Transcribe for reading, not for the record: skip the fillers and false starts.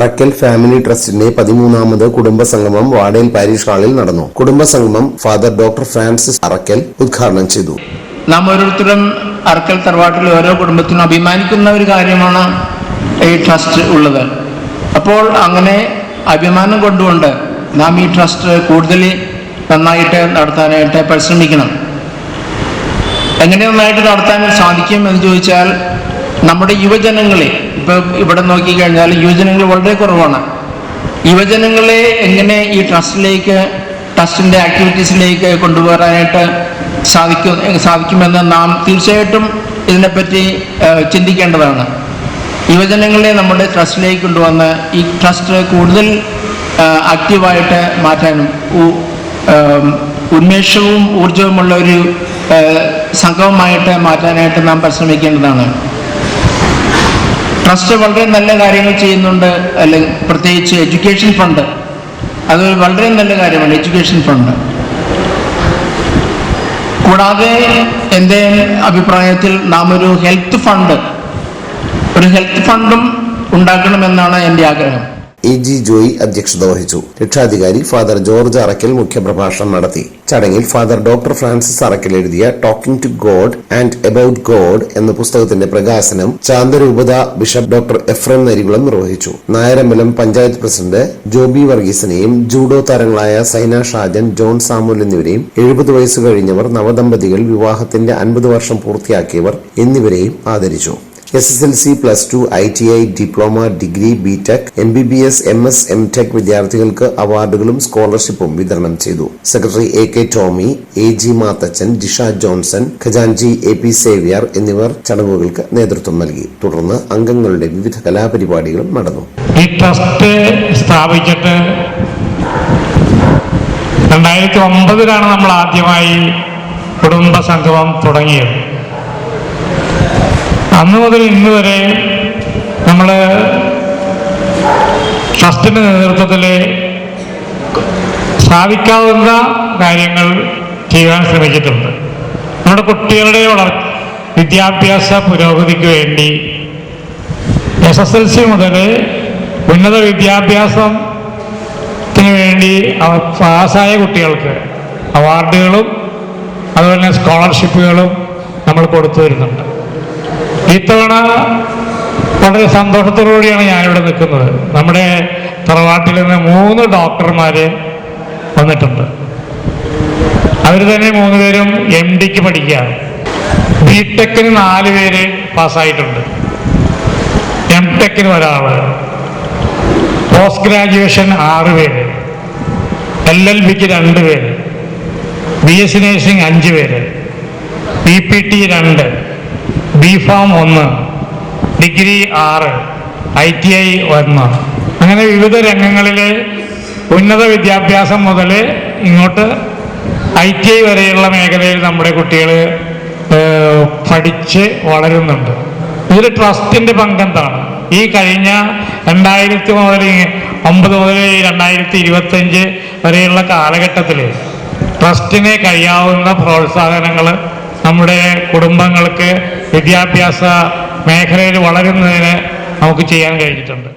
Arakkal family ട്രസ്റ്റിന്റെ 13ാമത് കുടുംബസംഗമം വാടേൽ parish ഹാളിൽ നടന്നു. കുടുംബസംഗമം ഫാദർ ഡോക്ടർ ഫ്രാൻസിസ് അറക്കൽ ഉദ്ഘാടനം ചെയ്തു. നാം ഓരോരുത്തരും അറക്കൽ തറവാട്ടിൽ ഓരോ കുടുംബത്തിനും അഭിമാനിക്കുന്ന ഒരു കാര്യമാണ് ഈ ട്രസ്റ്റ് ഉള്ളത്. അപ്പോൾ അങ്ങനെ അഭിമാനം കൊണ്ടുകൊണ്ട് നാം ഈ ട്രസ്റ്റ് കൂടുതൽ നന്നായിട്ട് നടത്താനായിട്ട് പരിശ്രമിക്കണം. എങ്ങനെ നന്നായിട്ട് നടത്താൻ സാധിക്കും എന്ന് ചോദിച്ചാൽ, നമ്മുടെ യുവജനങ്ങളെ ഇപ്പോൾ ഇവിടെ നോക്കിക്കഴിഞ്ഞാൽ യുവജനങ്ങൾ വളരെ കുറവാണ്. യുവജനങ്ങളെ എങ്ങനെ ഈ ട്രസ്റ്റിൻ്റെ ആക്ടിവിറ്റീസിലേക്ക് കൊണ്ടുവരാനായിട്ട് സാധിക്കുമെന്ന് നാം തീർച്ചയായിട്ടും ഇതിനെപ്പറ്റി ചിന്തിക്കേണ്ടതാണ്. യുവജനങ്ങളെ നമ്മുടെ ട്രസ്റ്റിലേക്ക് കൊണ്ടുവന്ന് ഈ ട്രസ്റ്റ് കൂടുതൽ ആക്റ്റീവായിട്ട് മാറ്റാനും ഉന്മേഷവും ഊർജവുമുള്ള ഒരു സംഘവുമായിട്ട് മാറ്റാനായിട്ട് നാം പരിശ്രമിക്കേണ്ടതാണ്. ട്രസ്റ്റ് വളരെ നല്ല കാര്യങ്ങൾ ചെയ്യുന്നുണ്ട്. അല്ലെങ്കിൽ പ്രത്യേകിച്ച് എഡ്യൂക്കേഷൻ ഫണ്ട്, അത് വളരെ നല്ല കാര്യമാണ്. എഡ്യൂക്കേഷൻ ഫണ്ട് കൂടാതെ എൻ്റെ അഭിപ്രായത്തിൽ നാം ഒരു ഹെൽത്ത് ഫണ്ടും ഉണ്ടാക്കണമെന്നാണ് എൻ്റെ ആഗ്രഹം. AG ജോയി അധ്യക്ഷത വഹിച്ചു. രക്ഷാധികാരി ഫാദർ ജോർജ് അറക്കൽ മുഖ്യപ്രഭാഷണം നടത്തി. ചടങ്ങിൽ ഫാദർ ഡോക്ടർ ഫ്രാൻസിസ് അറക്കൽ എഴുതിയ talking to God and about God എന്ന പുസ്തകത്തിന്റെ പ്രകാശനം ചാന്തരൂപത ബിഷപ്പ് ഡോക്ടർ എഫ്രേം നരികുളം നിർവഹിച്ചു. നായരമ്പലം പഞ്ചായത്ത് പ്രസിഡന്റ് ജോബി വർഗീസിനെയും ജൂഡോ താരങ്ങളായ സൈന ഷാജൻ, ജോൺ സാമുൽ എന്നിവരെയും 70 വയസ്സ് കഴിഞ്ഞവർ, നവദമ്പതികൾ, വിവാഹത്തിന്റെ 50 വർഷം പൂർത്തിയാക്കിയവർ എന്നിവരെയും ആദരിച്ചു. SSLC, +2, ITI, diploma, degree, BTech, MBBS, MS, MTech വിദ്യാർത്ഥികൾക്ക് അവാർഡുകളും സ്കോളർഷിപ്പും വിതരണം ചെയ്തു. Secretary AK Tomy, AG Mathachan, Jisha Johnson, ഖജാൻജി AP സേവ്യർ എന്നിവർ ചടങ്ങുകൾക്ക് നേതൃത്വം നൽകി. തുടർന്ന് അംഗങ്ങളുടെ വിവിധ കലാപരിപാടികളും നടന്നു. ഈ ട്രസ്റ്റ് സ്ഥാപിച്ചിട്ട് 2009 നമ്മൾ ആദ്യമായി കുടുംബ സംഗമം തുടങ്ങിയത്. അന്ന് മുതൽ ഇന്ന് വരെ നമ്മൾ ട്രസ്റ്റിൻ്റെ നേതൃത്വത്തിൽ സാധിക്കാവുന്ന കാര്യങ്ങൾ ചെയ്യാൻ ശ്രമിച്ചിട്ടുണ്ട്. നമ്മുടെ കുട്ടികളുടെ വിദ്യാഭ്യാസ പുരോഗതിക്ക് വേണ്ടി SSLC മുതൽ ഉന്നത വിദ്യാഭ്യാസത്തിന് വേണ്ടി പാസ്സായ കുട്ടികൾക്ക് അവാർഡുകളും അതുപോലെ തന്നെ സ്കോളർഷിപ്പുകളും നമ്മൾ കൊടുത്തു വരുന്നുണ്ട്. ഇത്തവണ വളരെ സന്തോഷത്തോടുകൂടിയാണ് ഞാനിവിടെ നിൽക്കുന്നത്. നമ്മുടെ തറവാട്ടിൽ നിന്ന് 3 ഡോക്ടർമാർ വന്നിട്ടുണ്ട്. അവർ തന്നെ 3 പേരും MDക്ക് പഠിക്കുകയാണ്. BTechന് 4 പേര് പാസ്സായിട്ടുണ്ട്. MTechന് ഒരാൾ, പോസ്റ്റ് ഗ്രാജുവേഷൻ 6 പേര്, LLBക്ക് 2 പേര്, BSc നഴ്സിംഗ് 5 പേര്, PPT 2, BPharm 1, ഡിഗ്രി 6, ITI 1. അങ്ങനെ വിവിധ രംഗങ്ങളിൽ ഉന്നത വിദ്യാഭ്യാസം മുതൽ ഇങ്ങോട്ട് ITI വരെയുള്ള മേഖലയിൽ നമ്മുടെ കുട്ടികൾ പഠിച്ച് വളരുന്നുണ്ട്. ഇതിൽ ട്രസ്റ്റിൻ്റെ പങ്കെന്താണ്? ഈ കഴിഞ്ഞ 2009 മുതൽ 2025 വരെയുള്ള കാലഘട്ടത്തിൽ ട്രസ്റ്റിന് കഴിയാവുന്ന പ്രോത്സാഹനങ്ങൾ നമ്മുടെ കുടുംബങ്ങൾക്ക് വിദ്യാഭ്യാസ മേഖലയിൽ വളരുന്നതിന് നമുക്ക് ചെയ്യാൻ കഴിഞ്ഞിട്ടുണ്ട്.